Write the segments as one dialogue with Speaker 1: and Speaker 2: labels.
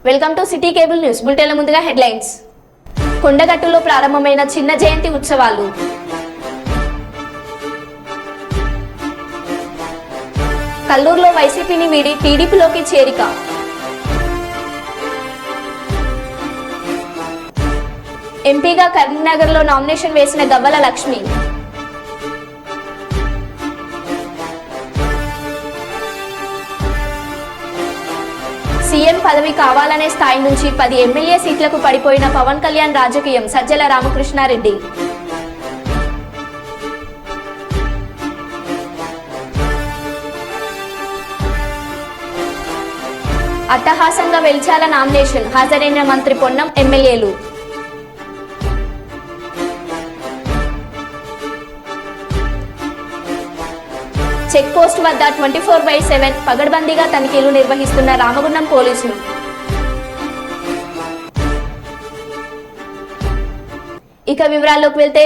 Speaker 1: Welcome to city cable news బులెటిన్ల ముందుగా headlines. కొండగట్టులో ప్రారంభమైన చిన్న జయంతి ఉత్సవాలు. కల్లూరులో వైసీపీని వీడి టీడీపీలోకి చేరిక. ఎంపీగా కరీంనగర్లో నామినేషన్ వేసిన గవ్వల లక్ష్మి. సీఎం పదవి కావాలనే స్థాయి నుంచి 10 ఎమ్మెల్యే సీట్లకు పడిపోయిన పవన్ కళ్యాణ్ రాజకీయం. సజ్జల రామకృష్ణారెడ్డి. అట్టహాసంగా వెల్చాల నామినేషన్. హాజరైన మంత్రి పొన్నం, ఎమ్మెల్యేలు. చెక్ పోస్ట్ వద్ద 24/7 పగడ్బందీగా తనిఖీలు నిర్వహిస్తున్న రామగుండం పోలీసులు. ఇక వివరాల్లోకి వెళ్తే,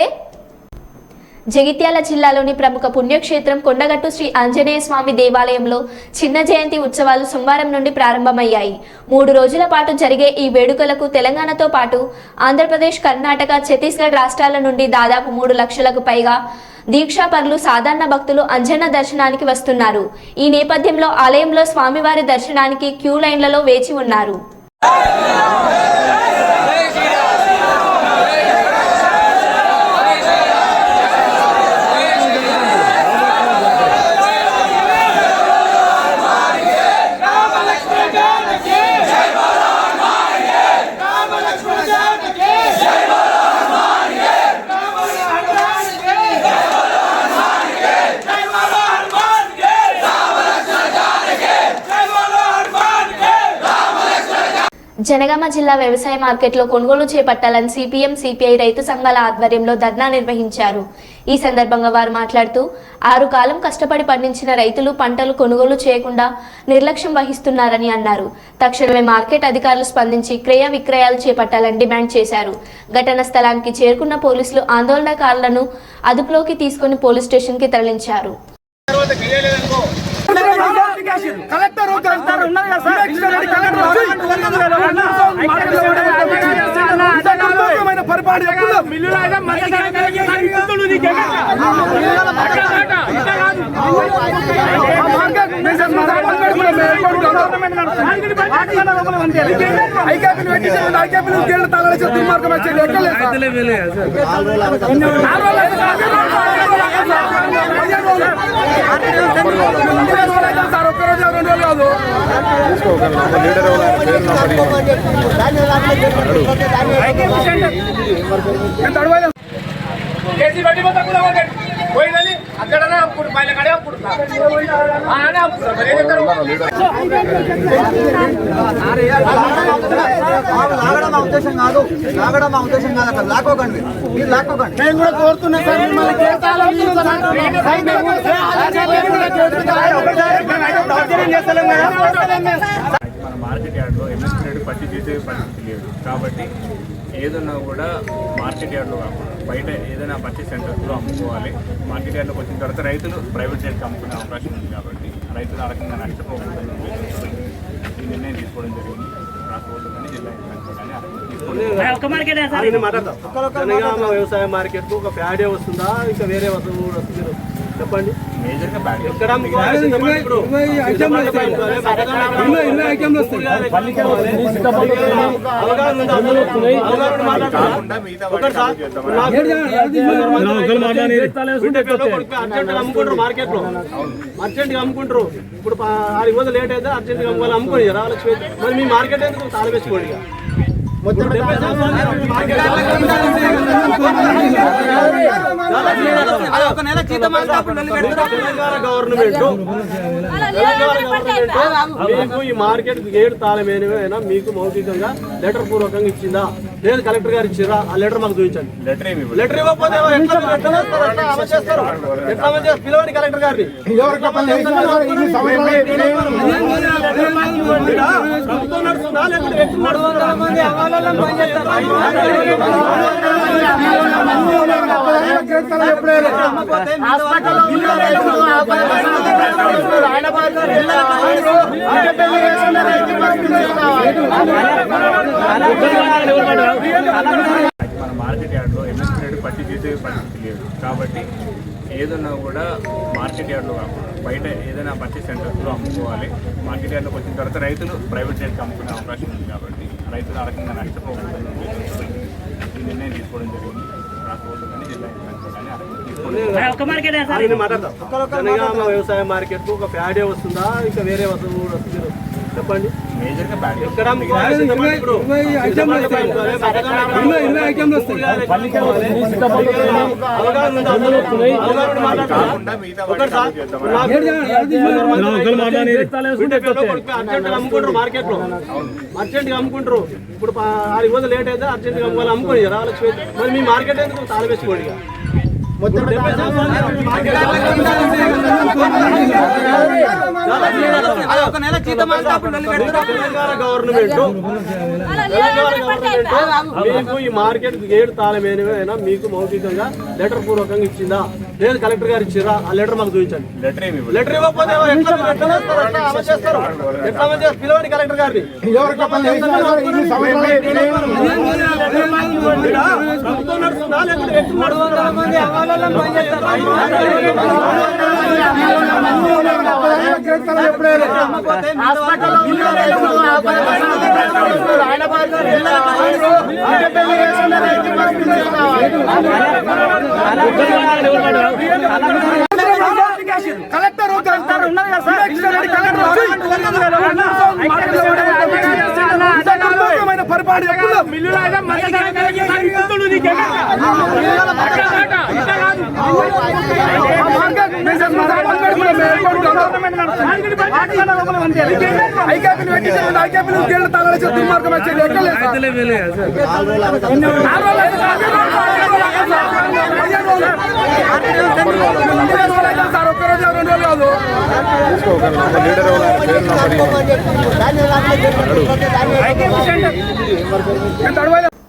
Speaker 1: జగిత్యాల జిల్లాలోని ప్రముఖ పుణ్యక్షేత్రం కొండగట్టు శ్రీ ఆంజనేయ స్వామి దేవాలయంలో చిన్న జయంతి ఉత్సవాలు సోమవారం నుండి ప్రారంభమయ్యాయి. 3 రోజుల పాటు జరిగే ఈ వేడుకలకు తెలంగాణతో పాటు ఆంధ్రప్రదేశ్, కర్ణాటక, ఛత్తీస్గఢ్ రాష్ట్రాల నుండి దాదాపు 3 లక్షలకు పైగా దీక్షాపరులు, సాధారణ భక్తులు అంజన్న దర్శనానికి వస్తున్నారు. ఈ నేపథ్యంలో ఆలయంలో స్వామివారి దర్శనానికి క్యూ లైన్లలో వేచి ఉన్నారు. జనగామ జిల్లా వ్యవసాయ మార్కెట్లో కొనుగోలు చేపట్టాలని సిపిఎం, సిపిఐ రైతు సంఘాల ఆధ్వర్యంలో ధర్నా నిర్వహించారు. ఈ సందర్భంగా వారు మాట్లాడుతూ 6 కాలం కష్టపడి పండించిన రైతులు పంటలు కొనుగోలు చేయకుండా నిర్లక్ష్యం వహిస్తున్నారని అన్నారు. తక్షణమే మార్కెట్ అధికారులు స్పందించి క్రయ విక్రయాలు చేపట్టాలని డిమాండ్ చేశారు. ఘటన స్థలానికి చేరుకున్న పోలీసులు ఆందోళనకారులను అదుపులోకి తీసుకుని పోలీస్ స్టేషన్ కి తరలించారు.
Speaker 2: ఉద్దేశం కాదు, లాగడం మా ఉద్దేశం కాదు. అక్కడ లాక్కోకండి, మీరు లాక్కోకండి. మేము కూడా కోరుతున్నాం సార్,
Speaker 3: మన మార్కెట్ యార్డ్లో ఎంఎస్పీ రేటు పట్టి చేసే పరిస్థితి లేదు. కాబట్టి ఏదన్నా కూడా మార్కెట్ యార్డ్లో కాకుండా బయట ఏదైనా పర్చేస్ సెంటర్స్లో అమ్ముకోవాలి. మార్కెట్ యార్డ్లోకి వచ్చిన తర్వాత రైతులు ప్రైవేట్ సైడ్కి అమ్ముకునే అవకాశం ఉంది. కాబట్టి రైతులు ఆ రకంగా నష్టపోకుండా ఈ నిర్ణయం తీసుకోవడం జరిగింది. రాకపోతే కానీ జిల్లా
Speaker 4: జనగామ వ్యవసాయ మార్కెట్ ఒక ప్యాడే వస్తుందా, ఇంకా వేరే వస్తువు కూడా వస్తుంది? చెప్పండి.
Speaker 3: మేజర్గా
Speaker 4: అమ్ముకుంటారు మార్కెట్ లో, అర్జెంట్ గా అమ్ముకుంటారు. ఇప్పుడు 6 రోజులు లేట్ అయితే అర్జెంట్ గా అమ్ముకోవాలి, అమ్ముకోండి రాలక్ష్మి. మరి మీ మార్కెట్ ఎందుకు తాళవేసుకోండి. గవర్నమెంట్ మీకు ఈ మార్కెట్ గేట్ తాళమేమైనా మీకు మౌఖికంగా లెటర్ పూర్వకంగా ఇచ్చిందా? లేదు కలెక్టర్ గారు ఇచ్చిరా ఆ లెటర్ మాకు చూపించండి.
Speaker 3: లెటర్ ఏమి ఇవ్వలేదు.
Speaker 4: లెటర్ ఇవ్వకపోతే ఎట్లా అమలు చేస్తారు? ఎట్లా అమలు చేస్తారు? పిలవండి కలెక్టర్ గారిని. ప్రభుత్వం నడుస్తుందా లేకపోతే వ్యక్తులు
Speaker 3: మన మార్కెట్ యార్డ్లో ఎంఎస్పీ పట్టి చేసే పరిస్థితి లేదు. కాబట్టి ఏదన్నా కూడా మార్కెట్ యార్డ్లో కాకుండా బయట ఏదైనా పర్చేస్ సెంటర్స్లో అమ్ముకోవాలి. మార్కెట్ యార్డ్లోకి వచ్చిన తర్వాత రైతులు ప్రైవేట్ రేట్కి అమ్ముకునే అవకాశం ఉంది. కాబట్టి రైతులు ఆ రకంగా నష్టపోకుండా ఈ నిర్ణయం తీసుకోవడం జరిగింది. రాష్ట్ర కానీ జిల్లా
Speaker 4: జనగామ వ్యవసాయ మార్కెట్ ఒక ప్యాడే వస్తుందా ఇంకా వేరే వస్తువు కూడా వస్తుంది చెప్పండి.
Speaker 3: మేజర్గా బ్యాడ్
Speaker 4: ఎక్కడ అమ్ముకుంటారు మార్కెట్ లో అర్జెంట్ గా అమ్ముకుంటారు. ఇప్పుడు 6 రోజులు లేట్ అయితే అర్జెంట్ గా అమ్ముకోవాలి అమ్ముకోండి రావాలి. మరి మీ మార్కెట్ ఎందుకు తాళవేసుకోండి. మీకు ఈ మార్కెట్ గేట్ తాళమేనా మీకు మౌఖికంగా లెటర్ పూర్వకంగా ఇచ్చిందా లేదు కలెక్టర్ గారు ఇచ్చిరా ఆ లెటర్ మాకు చూపించండి.
Speaker 3: లెటర్ ఏమి ఇవ్వలేదు.
Speaker 4: లెటర్ ఇవ్వకపోతే ఎట్లా అమలు చేస్తారు? ఎట్లా అమలు చేస్తారు? పిలవండి కలెక్టర్ గారిని. ప్రభుత్వం నడుస్తుందా లేకపోతే వ్యక్తులు
Speaker 2: కలెక్టర్ పరిపాలన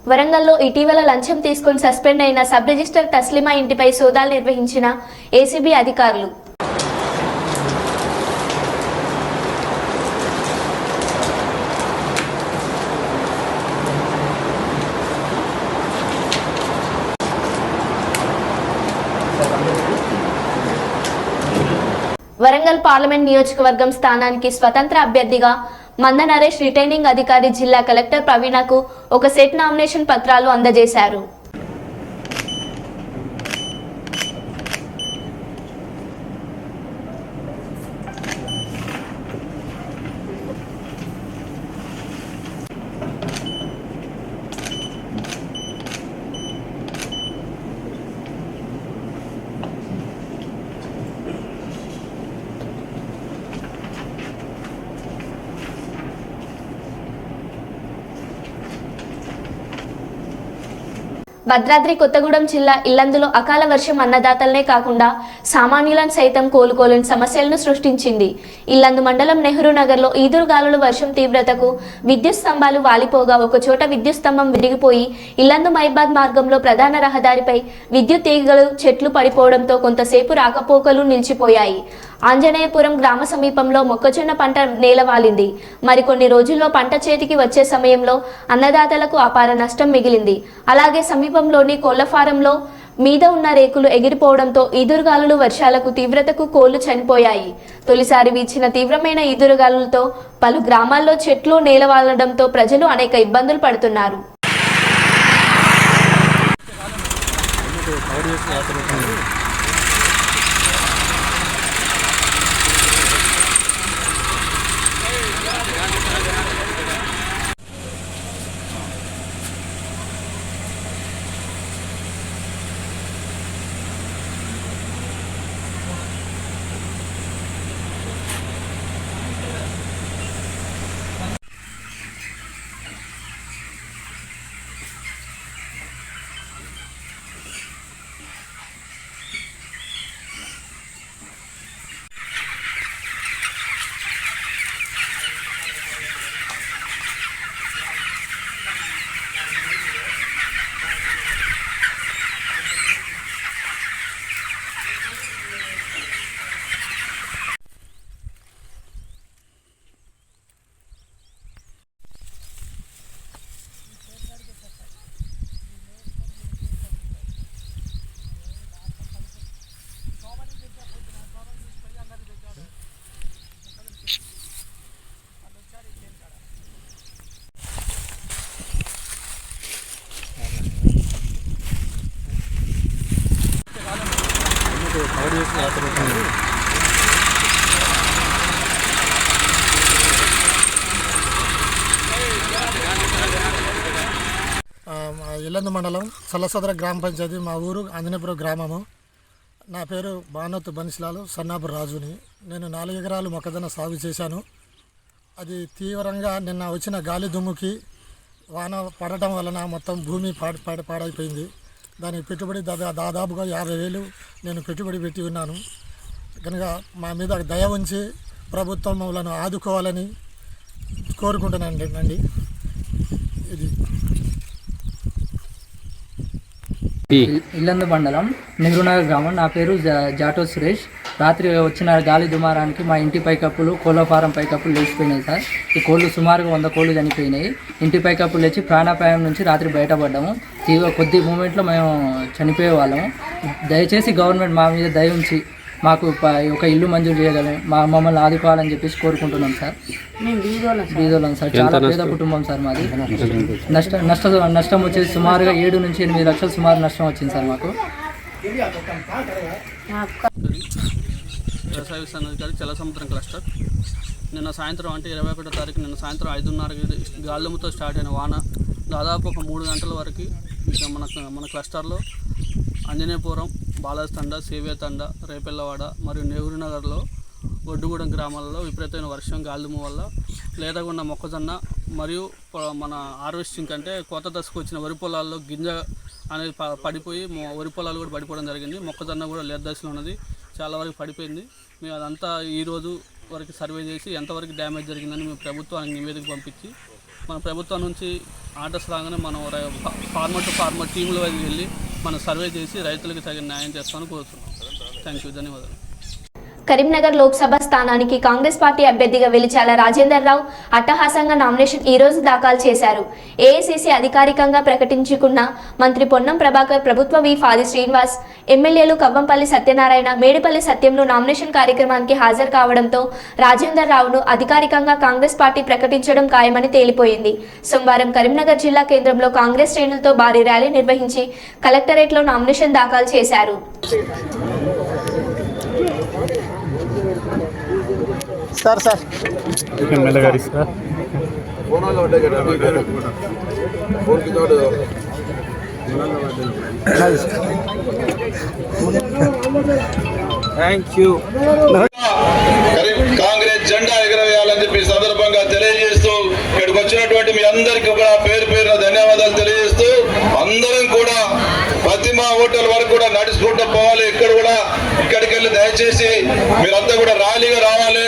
Speaker 1: వరంగల్లో ఇటీవల లంచం తీసుకుని సస్పెండ్ అయిన సబ్ రిజిస్టర్ తస్లిమా ఇంటిపై సోదాలు నిర్వహించిన ఏసీబీ అధికారులు. వరంగల్ పార్లమెంట్ నియోజకవర్గం స్థానానికి స్వతంత్ర అభ్యర్థిగా మంద నరేష్ రిటైనింగ్ అధికారి జిల్లా కలెక్టర్ ప్రవీణకు ఒక సెట్ నామినేషన్ పత్రాలు అందజేశారు. భద్రాద్రి కొత్తగూడెం జిల్లా ఇల్లందులో అకాల వర్షం అన్నదాతలనే కాకుండా సామాన్యులను సైతం కోలుకోలేని సమస్యలను సృష్టించింది. ఇల్లందు మండలం నెహ్రూ నగర్లో ఈదురుగాలుల వర్షం తీవ్రతకు విద్యుత్ స్తంభాలు వాలిపోగా ఒకచోట విద్యుత్ స్తంభం విరిగిపోయి ఇల్లందు మైబాద్ మార్గంలో ప్రధాన రహదారిపై విద్యుత్ తీగలు చెట్లు పడిపోవడంతో కొంతసేపు రాకపోకలు నిలిచిపోయాయి. ఆంజనేయపురం గ్రామ సమీపంలో మొక్కజొన్న పంట నేలవాలింది. మరికొన్ని రోజుల్లో పంట చేతికి వచ్చే సమయంలో అన్నదాతలకు అపార నష్టం మిగిలింది. అలాగే సమీపంలోని కోళ్ల ఫారంలో మీద ఉన్న రేకులు ఎగిరిపోవడంతో ఈదురుగాలులు వర్షాలకు తీవ్రతకు కోళ్లు చనిపోయాయి. తొలిసారి వీచిన తీవ్రమైన ఈదురుగాలులతో పలు గ్రామాల్లో చెట్లు నేలవాలడంతో ప్రజలు అనేక ఇబ్బందులు పడుతున్నారు.
Speaker 5: ఇల్లందు మండలం సల్లసదర గ్రామ పంచాయతీ, మా ఊరు ఆంజనేయపురం గ్రామము. నా పేరు బానోతు బనిస్లాలు సన్నాపు రాజుని. నేను 4 ఎకరాలు మొక్కజొన్న సాగు చేశాను. అది తీవ్రంగా నిన్న వచ్చిన గాలి దుమ్ముకి వాన పడటం వలన మొత్తం భూమి పాడైపోయింది. దానికి పెట్టుబడి దాదాపుగా 50,000 నేను పెట్టుబడి పెట్టి ఉన్నాను. కనుక మా మీద దయ ఉంచి ప్రభుత్వం మమ్మల్ని ఆదుకోవాలని కోరుకుంటున్నానండి. ఇది
Speaker 6: ఇల్లందు మండలం నెహ్రూనగర్ గ్రామం. నా పేరు జాటో సురేష్. రాత్రి వచ్చిన గాలి దుమారానికి మా ఇంటి పైకప్పులు, కోళ్ళ ఫారం పైకప్పులు లేచిపోయినాయి సార్. ఈ కోళ్ళు సుమారుగా 100 కోళ్ళు చనిపోయినాయి. ఇంటి పైకప్పులు లేచి ప్రాణాపాయం నుంచి రాత్రి బయటపడ్డాము. కొద్ది మూమెంట్లో మేము చనిపోయే వాళ్ళము. దయచేసి గవర్నమెంట్ మా మీద దయ ఉంచి మాకు ఒక ఇల్లు మంజూరు చేయగలం, మమ్మల్ని ఆదుకోవాలని చెప్పేసి కోరుకుంటున్నాం సార్. బీదోళ్ళం సార్, చాలా పేద కుటుంబం సార్ మాది. నష్టం వచ్చేసి సుమారుగా 7 నుంచి 8 లక్షలు సుమారు నష్టం వచ్చింది సార్ మాకు.
Speaker 7: వ్యవసాయ విస్తరణ చలసముద్రం క్లస్టర్. నిన్న సాయంత్రం అంటే 21వ తారీఖు నిన్న సాయంత్రం 5:30కి గాలిదుమ్ముతో స్టార్ట్ అయిన వాన దాదాపు ఒక 3 గంటల వరకు ఇక మన క్లస్టర్లో ఆంజనేయపురం, బాలాజీ తండా, సేవ్య తండా, రేపెల్లవాడ మరియు నెహ్రూ నగర్లో ఒడ్డుగూడెం గ్రామాలలో విపరీతమైన వర్షం, గాలిదుమ్ము వల్ల లేతగున్న మొక్కజొన్న మరియు మన హార్వెస్టింగ్ కంటే కొత్త దశకు వచ్చిన వరి పొలాల్లో గింజ అనేది పడిపోయి వరి పొలాలు కూడా పడిపోవడం జరిగింది. మొక్కజొన్న కూడా లేత దశలో ఉన్నది, చాలా వరకు పడిపోయింది. మేము అదంతా ఈరోజు వరకు సర్వే చేసి ఎంతవరకు డ్యామేజ్ జరిగిందని మేము ప్రభుత్వానికి నివేదిక పంపించి మన ప్రభుత్వం నుంచి ఆర్డర్స్ రాగానే మనం ఫార్మర్ టు ఫార్మర్ టీంలో వెళ్ళి మనం సర్వే చేసి రైతులకు తగిన న్యాయం చేస్తామని కోరుతున్నాం. థ్యాంక్ యూ, ధన్యవాదాలు.
Speaker 1: కరీంనగర్ లోక్సభ స్థానానికి కాంగ్రెస్ పార్టీ అభ్యర్థిగా వెలిచాల రాజేందర్ రావు అట్టహాసంగా నామినేషన్ ఈ రోజు దాఖలు చేశారు. ఏఐసీసీ అధికారికంగా ప్రకటించుకున్న మంత్రి పొన్నం ప్రభాకర్, ప్రభుత్వ విప్ ఆది శ్రీనివాస్, ఎమ్మెల్యేలు కవ్వంపల్లి సత్యనారాయణ, మేడిపల్లి సత్యంను నామినేషన్ కార్యక్రమానికి హాజరు కావడంతో రాజేందర్ రావును అధికారికంగా కాంగ్రెస్ పార్టీ ప్రకటించడం ఖాయమని తేలిపోయింది. సోమవారం కరీంనగర్ జిల్లా కేంద్రంలో కాంగ్రెస్ శ్రేణులతో భారీ ర్యాలీ నిర్వహించి కలెక్టరేట్లో నామినేషన్ దాఖలు చేశారు.
Speaker 2: Sir thank you.
Speaker 8: కాంగ్రెస్ జెండా ఎగరవేయాలని చెప్పి సందర్భంగా తెలియజేస్తూ ఇక్కడికి వచ్చినటువంటి మీ అందరికీ కూడా పేరు పేరున ధన్యవాదాలు తెలియజేస్తూ అందరం కూడా ప్రతిమా హోటల్ వరకు కూడా నడుచుకుంటూ పోవాలి. ఇక్కడికి వెళ్ళి దయచేసి మీరంతా కూడా ర్యాలీగా రావాలి.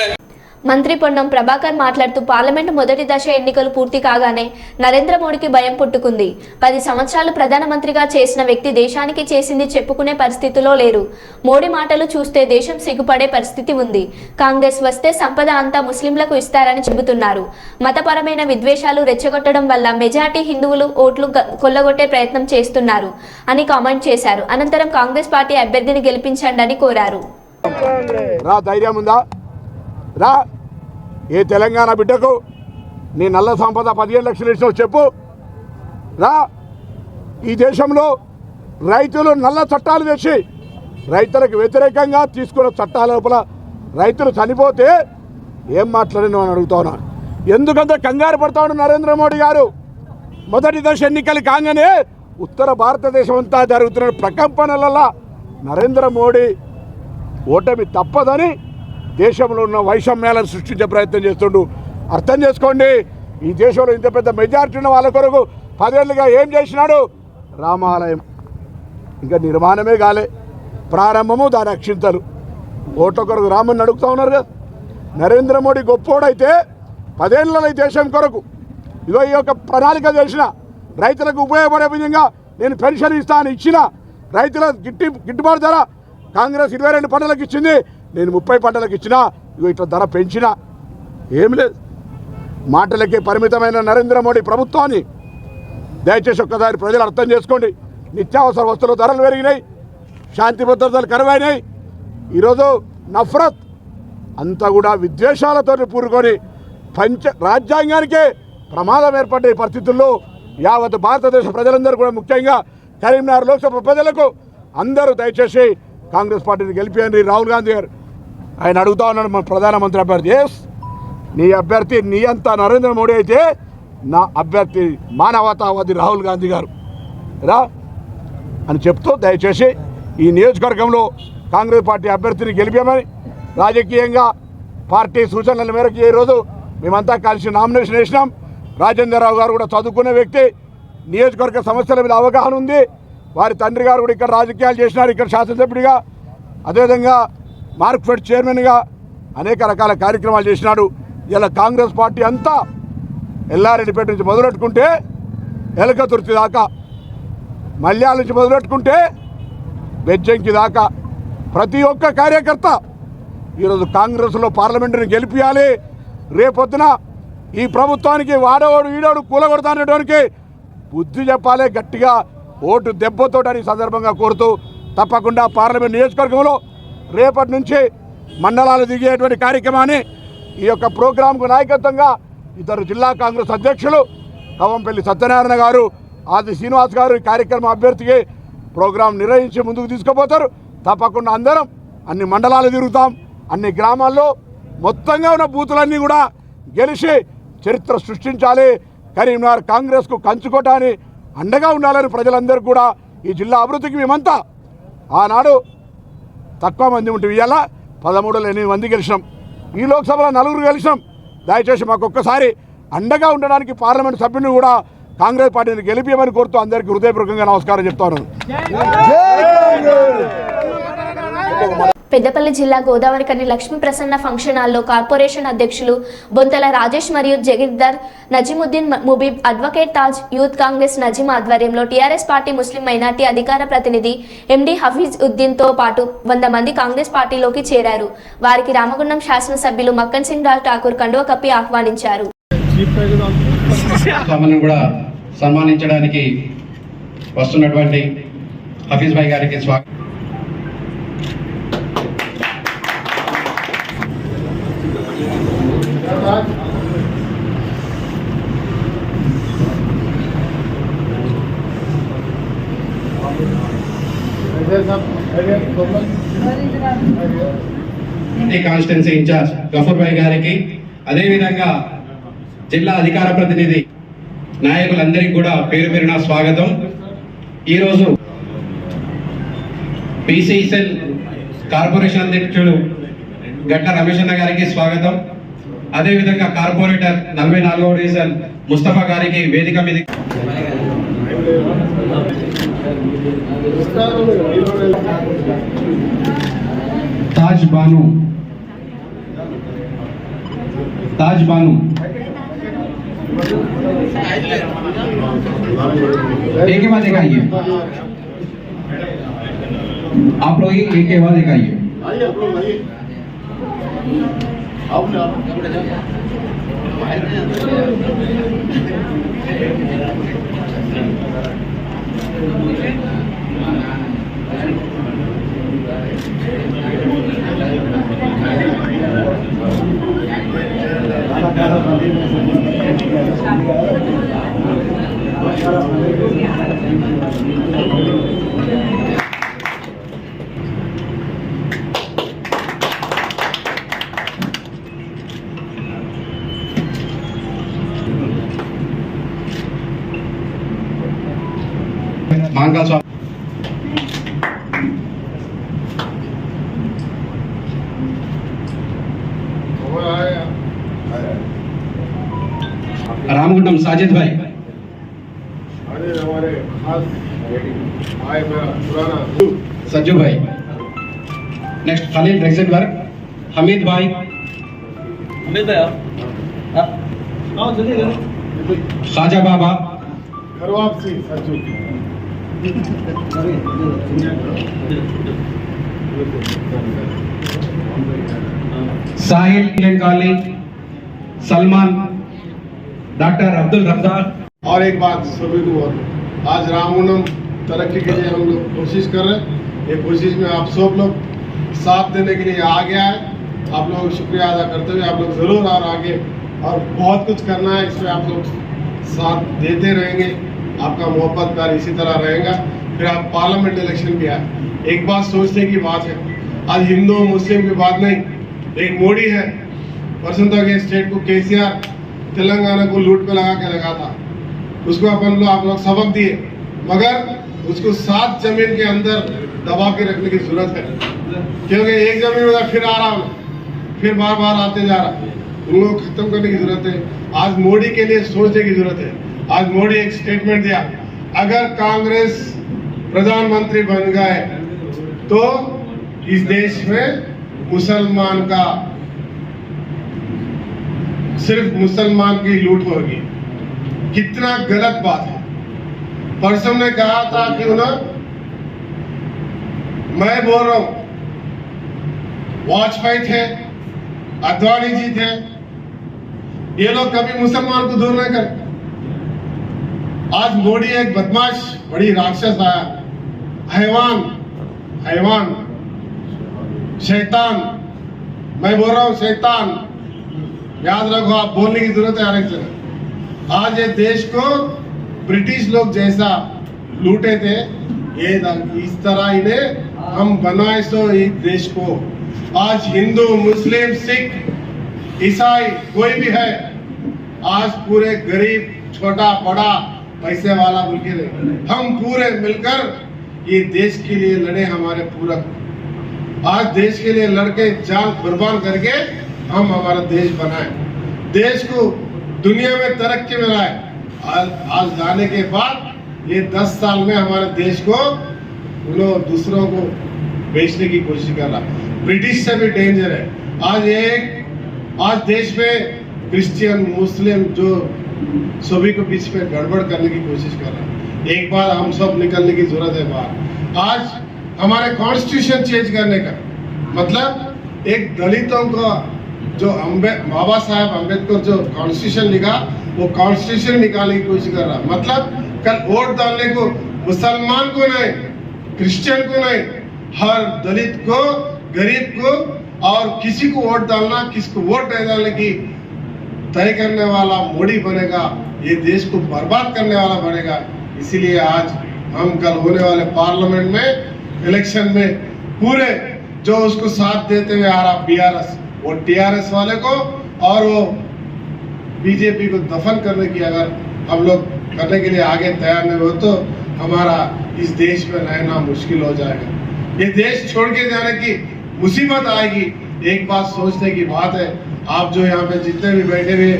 Speaker 1: మంత్రి పొన్నం ప్రభాకర్ మాట్లాడుతూ పార్లమెంటు మొదటి దశ ఎన్నికలు పూర్తి కాగానే నరేంద్ర మోడీకి భయం పుట్టుకుంది. 10 సంవత్సరాలు ప్రధానమంత్రిగా చేసిన వ్యక్తి దేశానికి చేసింది చెప్పుకునే పరిస్థితిలో లేరు. మోడీ మాటలు చూస్తే దేశం సిగ్గుపడే పరిస్థితి ఉంది. కాంగ్రెస్ వస్తే సంపద అంతా ముస్లింలకు ఇస్తారని చెబుతున్నారు. మతపరమైన విద్వేషాలు రెచ్చగొట్టడం వల్ల మెజార్టీ హిందువులు ఓట్లు కొల్లగొట్టే ప్రయత్నం చేస్తున్నారు అని కామెంట్ చేశారు. అనంతరం కాంగ్రెస్ పార్టీ అభ్యర్థిని గెలిపించండి అని కోరారు.
Speaker 9: రా, ఏ తెలంగాణ బిడ్డకు నీ నల్ల సంపద 15 లక్షలు ఇచ్చినావు చెప్పు. రా, ఈ దేశంలో రైతులు నల్ల చట్టాలు తెచ్చి రైతులకు వ్యతిరేకంగా తీసుకున్న చట్టాల లోపల రైతులు చనిపోతే ఏం మాట్లాడిన అని అడుగుతావునా? ఎందుకంత కంగారు పడతాడు నరేంద్ర మోడీ గారు? మొదటి దశ ఎన్నికలు కాగానే ఉత్తర భారతదేశం అంతా జరుగుతున్న ప్రకంపనల నరేంద్ర మోడీ ఓటమి తప్పదని దేశంలో ఉన్న వైషమ్యాలను సృష్టించే ప్రయత్నం చేస్తుండు. అర్థం చేసుకోండి, ఈ దేశంలో ఇంత పెద్ద మెజారిటీ ఉన్న వాళ్ళ కొరకు 10 ఏళ్ళుగా ఏం చేసినాడు? రామాలయం ఇంకా నిర్మాణమే కాలే, ప్రారంభము, దాని అక్షింతలు. ఓట్ల కొరకు రామని అడుగుతూ ఉన్నారు కదా. నరేంద్ర మోడీ గొప్పోడైతే 10 ఏళ్ళ ఈ దేశం కొరకు ఇదో ఈ యొక్క ప్రణాళిక చేసిన, రైతులకు ఉపయోగపడే విధంగా నేను పెన్షన్ ఇస్తాను ఇచ్చిన, రైతుల గిట్టుబాటు ధర కాంగ్రెస్ 22 పంటలకు ఇచ్చింది, నేను 30 పంటలకు ఇచ్చినా, ఇగో ఇట్లా ధర పెంచినా. ఏం లేదు, మాటలకే పరిమితమైన నరేంద్ర మోడీ ప్రభుత్వాన్ని దయచేసి ఒక్కసారి ప్రజలు అర్థం చేసుకోండి. నిత్యావసర వస్తువుల ధరలు పెరిగినాయి, శాంతి భద్రతలు కరువైనాయి. ఈరోజు నఫరత్ అంతా కూడా విద్వేషాలతో పూరుకొని రాజ్యాంగానికే ప్రమాదం ఏర్పడే పరిస్థితుల్లో యావత్ భారతదేశ ప్రజలందరూ కూడా, ముఖ్యంగా కరీంనగర్ లోక్సభ ప్రజలకు అందరూ దయచేసి కాంగ్రెస్ పార్టీని గెలిపియండి రాహుల్ గాంధీ గారు. ఆయన అడుగుతా ఉన్నాడు మన ప్రధానమంత్రి అభ్యర్థి, ఎస్ నీ అభ్యర్థి నీ అంతా నరేంద్ర మోడీ అయితే నా అభ్యర్థి మానవతావాది రాహుల్ గాంధీ గారు రా అని చెప్తూ దయచేసి ఈ నియోజకవర్గంలో కాంగ్రెస్ పార్టీ అభ్యర్థిని గెలిపామని రాజకీయంగా పార్టీ సూచనల మేరకు ఈరోజు మేమంతా కలిసి నామినేషన్ వేసినాం. రాజేంద్రరావు గారు కూడా చదువుకునే వ్యక్తి, నియోజకవర్గ సమస్యల మీద అవగాహన ఉంది. వారి తండ్రి గారు కూడా ఇక్కడ రాజకీయాలు చేసినారు, ఇక్కడ శాసనసభ్యుడిగా, అదేవిధంగా మార్క్ఫెడ్ చైర్మన్గా అనేక రకాల కార్యక్రమాలు చేసినాడు. ఇలా కాంగ్రెస్ పార్టీ అంతా ఎల్లారెడ్డిపేట నుంచి మొదలెట్టుకుంటే ఎలకతుర్తి దాకా, మల్యాల నుంచి మొదలెట్టుకుంటే బెజ్జంకి దాకా ప్రతి ఒక్క కార్యకర్త ఈరోజు కాంగ్రెస్లో పార్లమెంటుని గెలిపించాలి. రేపొద్దున ఈ ప్రభుత్వానికి వాడవాడు వీడవాడు కూలగొడతానడానికి బుద్ధి చెప్పాలి, గట్టిగా ఓటు దెబ్బతోటని సందర్భంగా కోరుతూ తప్పకుండా పార్లమెంట్ నియోజకవర్గంలో రేపటి నుంచి మండలాలు దిగేటువంటి కార్యక్రమాన్ని ఈ యొక్క ప్రోగ్రాంకు నాయకత్వంగా ఇద్దరు జిల్లా కాంగ్రెస్ అధ్యక్షులు కవంపల్లి సత్యనారాయణ గారు, ఆది శ్రీనివాస్ గారు ఈ కార్యక్రమం అభ్యర్థికి ప్రోగ్రాం నిర్వహించి ముందుకు తీసుకుపోతారు. తప్పకుండా అందరం అన్ని మండలాలు తిరుగుతాం, అన్ని గ్రామాల్లో మొత్తంగా ఉన్న బూతులన్నీ కూడా గెలిచి చరిత్ర సృష్టించాలి. కరీంనగర్ కాంగ్రెస్కు కంచుకోటాన్ని అండగా ఉండాలని ప్రజలందరూ కూడా ఈ జిల్లా అభివృద్ధికి మేమంతా ఆనాడు తక్కువ మంది ఉంటే ఇవాళ 13లో 8 మంది గెలిచినాం, ఈ లోక్సభలో 4 గెలిచినాం. దయచేసి మాకు ఒక్కసారి అండగా ఉండడానికి పార్లమెంట్ సభ్యుని కూడా కాంగ్రెస్ పార్టీని గెలిపియమని కోరుతూ అందరికీ హృదయపూర్వకంగా నమస్కారం చెప్తాను.
Speaker 1: పెద్దపల్లి జిల్లా గోదావరికని లక్ష్మీ ప్రసన్న ఫంక్షన్ హాల్లో కార్పొరేషన్ అధ్యక్షులు బొంతల రాజేష్ మరియు జగీర్దార్ నజీముద్దీన్ ముబీబ్ అడ్వకేట్ తాజ్ యూత్ కాంగ్రెస్ నజీం ఆధ్వర్యంలో టీఆర్ఎస్ పార్టీ ముస్లిం మైనార్టీ అధికార ప్రతినిధి ఎండి హఫీజ్ ఉద్దీన్తో పాటు 100 మంది కాంగ్రెస్ పార్టీలోకి చేరారు. వారికి రామగుండం శాసనసభ్యులు మక్కన్ సింగ్ రాజ్ ఠాకూర్ కండువ కప్పి ఆహ్వానించారు.
Speaker 10: కూడా సన్మానించడానికి వస్తున్నటువంటి హఫీజ్ భాయ్ గారికి స్వాగతం. కాన్స్టిట్యున్సీ ఇన్ఛార్జ్ గఫూర్ భాయ్ గారికి, అదేవిధంగా జిల్లా అధికార ప్రతినిధి నాయకులందరికీ కూడా పేరు పేరున స్వాగతం. ఈరోజు బీసీసెల్ కార్పొరేషన్ అధ్యక్షుడు గట్ట రమేష్ అన్న గారికి స్వాగతం. అదేవిధంగా కార్పొరేటర్ 44వ డివిజన్ ముస్తఫా గారికి వేదిక మీద ताज बानू एक के बाद एक आइए, आप लोग एक के बाद एक आइए. महाकाल स्वामी रामगुंडम साजिद भाई, सज्जू भाई, नेक्स्ट खालिद रेक्सेनबर्ग, हमीद भाई, खाजा बाबा, साहिल कॉली, सलमान, डॉक्टर अब्दुल रफ्तार.
Speaker 11: और एक बात सभी को, आज रामगुंडम तरक्की के लिए हम लोग कोशिश कर रहे हैं. ये कोशिश में आप सब लोग साथ देने के लिए आ गया है. आप लोग शुक्रिया अदा करते हुए आप लोग ज़रूर और आगे और बहुत कुछ करना है, इसमें आप लोग साथ देते रहेंगे. आपका मोहब्बत प्यार इसी तरह रहेगा. फिर आप पार्लियामेंट इलेक्शन भी है, एक बात सोचने की बात है। आज हिंदू मुस्लिम की बात नहीं, एक मोदी है, परसों तक ये स्टेट को केसीआर तेलंगाना को लूट पे लगा के लगा था, उसको आप लोग सबक दिए, मगर उसको 7 जमीन के अंदर दबा के रखने की जरूरत है, क्योंकि एक जमीन में फिर आ रहा, फिर बार बार आते जा रहा, उनको खत्म करने की जरूरत है। आज मोदी के लिए सोचने की जरूरत है। आज मोदी एक स्टेटमेंट दिया, अगर कांग्रेस प्रधानमंत्री बन गए तो इस देश में मुसलमान का, सिर्फ मुसलमान की लूट होगी। कितना गलत बात है। परसों ने कहा था कि मैं बोल रहा हूं, वाजपेयी थे, अद्वानी जी थे, ये लोग कभी मुसलमान को दूर नहीं करते। आज मोदी एक बदमाश बड़ी राक्षस आया, हैवान, शैतान, मैं बोल रहा हूं शैतान, याद रखो, आप बोलने की जरूरत है हर एक जगह। आज ये देश को ब्रिटिश लोग जैसा लूटे थे, ये इस तरह इन्हें हम बनाए सो इस देश को। आज हिंदू, मुस्लिम, सिख, ईसाई कोई भी है, आज पूरे गरीब, छोटा बड़ा, पैसे वाला बोल के हम पूरे मिलकर ये देश के लिए लड़े, हमारे पूरक। आज देश के लिए लड़के जान कुर्बान करके हम हमारा देश बनाए, देश को दुनिया में तरक्की में लाए। आज लाने के बाद ये 10 साल में हमारे देश को उन्होंने दूसरों को बेचने की कोशिश कर रहा, ब्रिटिश से भी डेंजर है। आज देश में क्रिश्चियन, मुस्लिम जो सभी को बीच में गड़बड़ करने की कोशिश कर रहा है। एक बार हम सब निकलने की जरूरत है बाहर। आज हमारे कॉन्स्टिट्यूशन चेंज करने का मतलब एक दलितों का जो बाबा साहब अम्बेडकर जो कॉन्स्टिट्यूशन लिखा, वो कॉन्स्टिट्यूशन निकालने की कोशिश कर रहा। मतलब कल वोट डालने को मुसलमान को नहीं, क्रिश्चियन को नहीं, हर दलित को, गरीब को और किसी को वोट डालना, किसको वोट नहीं डालने की तय करने वाला मोदी बनेगा, ये देश को बर्बाद करने वाला बनेगा। इसीलिए आज हम कल होने वाले पार्लियामेंट में इलेक्शन में पूरे जो उसको साथ देते हुए आ रहा बीआरएस, वो टीआरएस वाले को और वो बीजेपी को दफन करने की अगर हम लोग करने के लिए आगे तैयार नहीं हो तो हमारा इस देश में रहना मुश्किल हो जाएगा। ये देश छोड़ के जाने की मुसीबत आएगी। एक बात सोचने की बात है, आप जो यहाँ पे जितने भी बैठे हुए,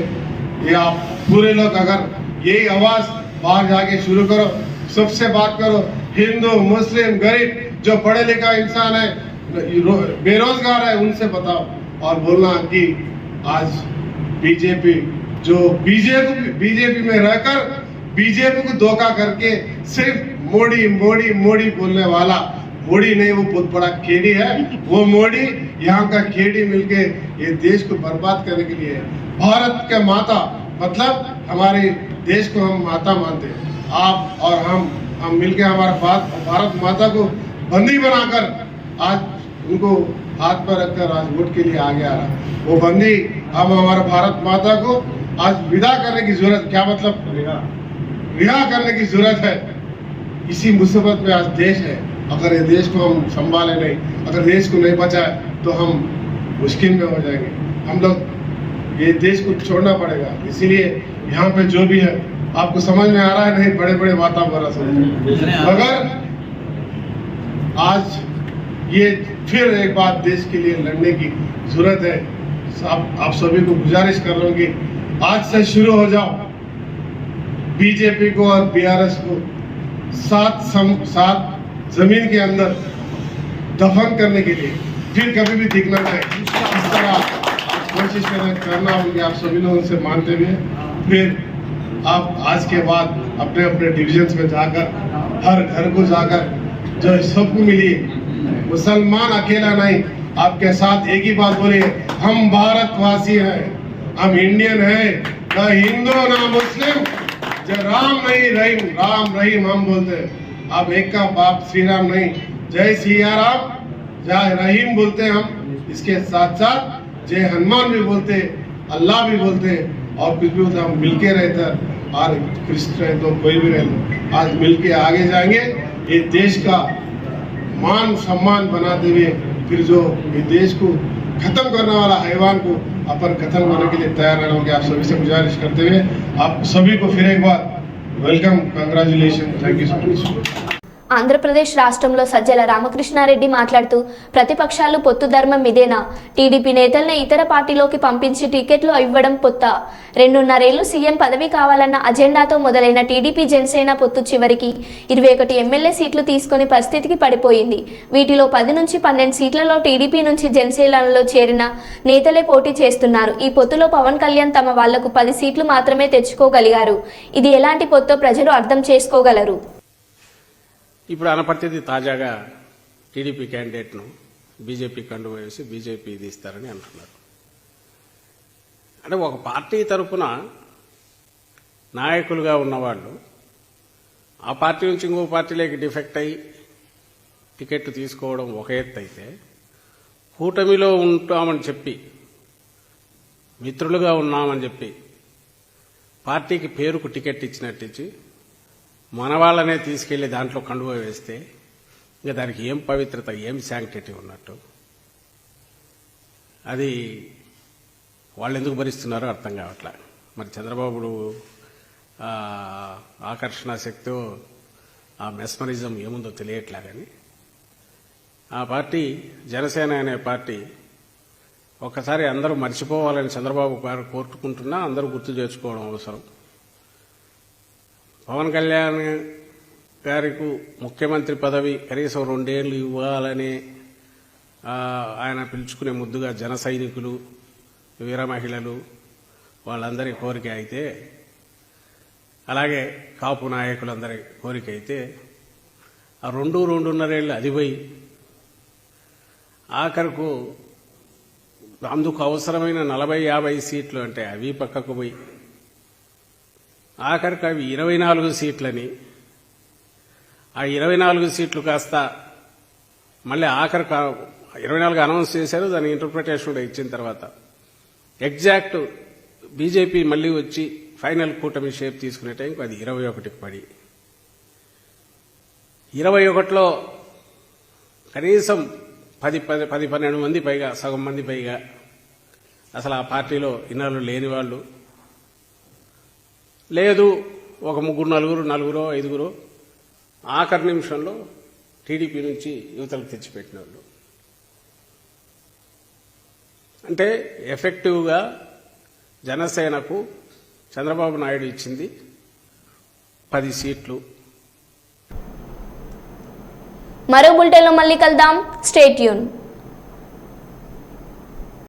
Speaker 11: ये आप पूरे लोग अगर यही आवाज बाहर जाके शुरू करो, सबसे बात करो, हिंदू, मुस्लिम, गरीब, जो पढ़े लिखा इंसान है, बेरोजगार है, उनसे बताओ और बोलना कि आज बीजेपी जो बीजेपी में रहकर बीजेपी को धोखा करके सिर्फ मोदी मोदी मोदी बोलने वाला, मोदी नहीं, वो बहुत बड़ा खेड़ी है। वो मोदी यहाँ का खेड़ी मिलके ये देश को बर्बाद करने के लिए है। भारत के माता मतलब हमारे देश को हम माता मानते हैं। आप और हम मिलके हमारा भारत माता को बंदी बनाकर आज उनको हाथ पर रखकर आज वोट के लिए आगे आ रहा। वो बंदी हम हमारा भारत माता को आज विदा करने की जरूरत, क्या मतलब रिहा करने की जरूरत है। इसी मुसीबत में आज देश है। अगर ये देश को हम संभाले नहीं, अगर देश को नहीं बचाए तो हम मुश्किल में हो जाएंगे। हम लोग ये देश को छोड़ना पड़ेगा। इसीलिए यहाँ पे जो भी है आपको समझ में आ रहा है, नहीं बड़े बड़े वातावरण से, मगर आज ये फिर एक बात देश के लिए लड़ने की जरूरत है। आप सभी को गुजारिश कर रहा हूँ कि आज से शुरू हो जाओ, बीजेपी को और बीआरएस को साथ जमीन के अंदर दफन करने के लिए फिर कभी भी दिखना चाहिए। इस तरह कोशिश करना होगी आप सभी लोगों से मानते हुए। फिर आप आज के बाद अपने अपने डिविजन्स में जाकर, हर घर को जाकर जो सबको मिली, मुसलमान अकेला नहीं, आपके साथ एक ही बात बोलिए, हम भारतवासी हैं, हम इंडियन हैं, ना हिंदू ना मुस्लिम। जय राम नहीं रहीम, राम रहीम हम बोलते हैं। आप एक का बाप श्री राम नहीं, जय सिया राम, जय रहीम बोलते हैं हम। इसके साथ साथ जय हनुमान भी बोलते, अल्लाह भी बोलते, और कुछ भी होता हम मिलके रहते हैं। और क्रिश्चियन तो कोई भी रहे, आज मिलके आगे जाएंगे। ये देश का मान सम्मान बनाते हुए फिर जो ये देश को खत्म करने वाला हैवान को अपन खत्म करने के लिए तैयार रहना होगी। आप सभी से गुजारिश करते हुए आप सभी को फिर एक बार welcome, congratulation, thank you so much.
Speaker 1: Andhra Pradesh రాష్ట్రంలో సజ్జల రామకృష్ణారెడ్డి మాట్లాడుతూ ప్రతిపక్షాలు పొత్తు ధర్మం ఇదేనా? టీడీపీ నేతల్ని ఇతర పార్టీలోకి పంపించి టికెట్లు ఇవ్వడం పొత్త? 2.5 ఏళ్లు సీఎం పదవి కావాలన్న అజెండాతో మొదలైన టీడీపీ జనసేన పొత్తు చివరికి 21 ఎమ్మెల్యే సీట్లు తీసుకునే పరిస్థితికి పడిపోయింది. వీటిలో 10 నుంచి 12 సీట్లలో టీడీపీ నుంచి జనసేనలో చేరిన నేతలే పోటీ చేస్తున్నారు. ఈ పొత్తులో పవన్ కళ్యాణ్ తమ వాళ్లకు 10 సీట్లు మాత్రమే తెచ్చుకోగలిగారు. ఇది ఎలాంటి పొత్తో ప్రజలు అర్థం చేసుకోగలరు.
Speaker 12: ఇప్పుడు అనపర్తిది తాజాగా టీడీపీ క్యాండిడేట్ను బీజేపీ కండువ వేసి బీజేపీ తీస్తారని అంటున్నారు. అంటే ఒక పార్టీ తరఫున నాయకులుగా ఉన్నవాళ్ళు ఆ పార్టీ నుంచి ఇంకో పార్టీలోకి డిఫెక్ట్ అయ్యి టికెట్ తీసుకోవడం ఒక ఎత్తు అయితే, కూటమిలో ఉంటామని చెప్పి మిత్రులుగా ఉన్నామని చెప్పి పార్టీకి పేరుకు టికెట్ ఇచ్చినట్టించి మన వాళ్ళనే తీసుకెళ్లి దాంట్లో కండువ వేస్తే ఇంకా దానికి ఏం పవిత్రత, ఏం శాంక్టిటీ ఉన్నట్టు? అది వాళ్ళు ఎందుకు భరిస్తున్నారో అర్థం కావట్లే. మరి చంద్రబాబు ఆకర్షణ శక్తి, ఆ మెస్మరిజం ఏముందో తెలియట్లే. కానీ ఆ పార్టీ జనసేన అనే పార్టీ ఒక్కసారి అందరూ మర్చిపోవాలని చంద్రబాబు గారు కోరుకుంటున్నా అందరూ గుర్తు చేసుకోవడం అవసరం. పవన్ కళ్యాణ్ గారికి ముఖ్యమంత్రి పదవి కనీసం 2 ఏళ్లు ఇవ్వాలని ఆయన పిలుచుకునే ముద్దుగా జన సైనికులు, వీర మహిళలు వాళ్ళందరి కోరిక అయితే, అలాగే కాపు నాయకులందరి కోరిక అయితే, ఆ 2.5 ఏళ్ళు అదిపోయి ఆఖరుకు అందుకు అవసరమైన 40-50 సీట్లు అంటే అవి పక్కకు పోయి ఆఖరికి అవి 24 సీట్లని, ఆ 24 సీట్లు కాస్త మళ్ళీ ఆఖరికి 24 అనౌన్స్ చేశారు. దాని ఇంటర్ప్రిటేషన్ కూడా ఇచ్చిన తర్వాత ఎగ్జాక్ట్ బీజేపీ మళ్ళీ వచ్చి ఫైనల్ కూటమి షేప్ తీసుకునే టైంకి అది 21కి పడి, 21లో కనీసం 10-12 మంది పైగా, సగం మంది పైగా అసలు ఆ పార్టీలో ఇన్నాళ్ళు లేని వాళ్ళు లేదు, ఒక 3, 4, 5 ఆఖరి నిమిషంలో టీడీపీ నుంచి యువతలకు తెచ్చిపెట్టిన వాళ్ళు. అంటే ఎఫెక్టివ్గా జనసేనకు చంద్రబాబు నాయుడు ఇచ్చింది 10 సీట్లు.
Speaker 1: మరో బులెటిన్లో మళ్ళీ కలుద్దాం. Stay tune.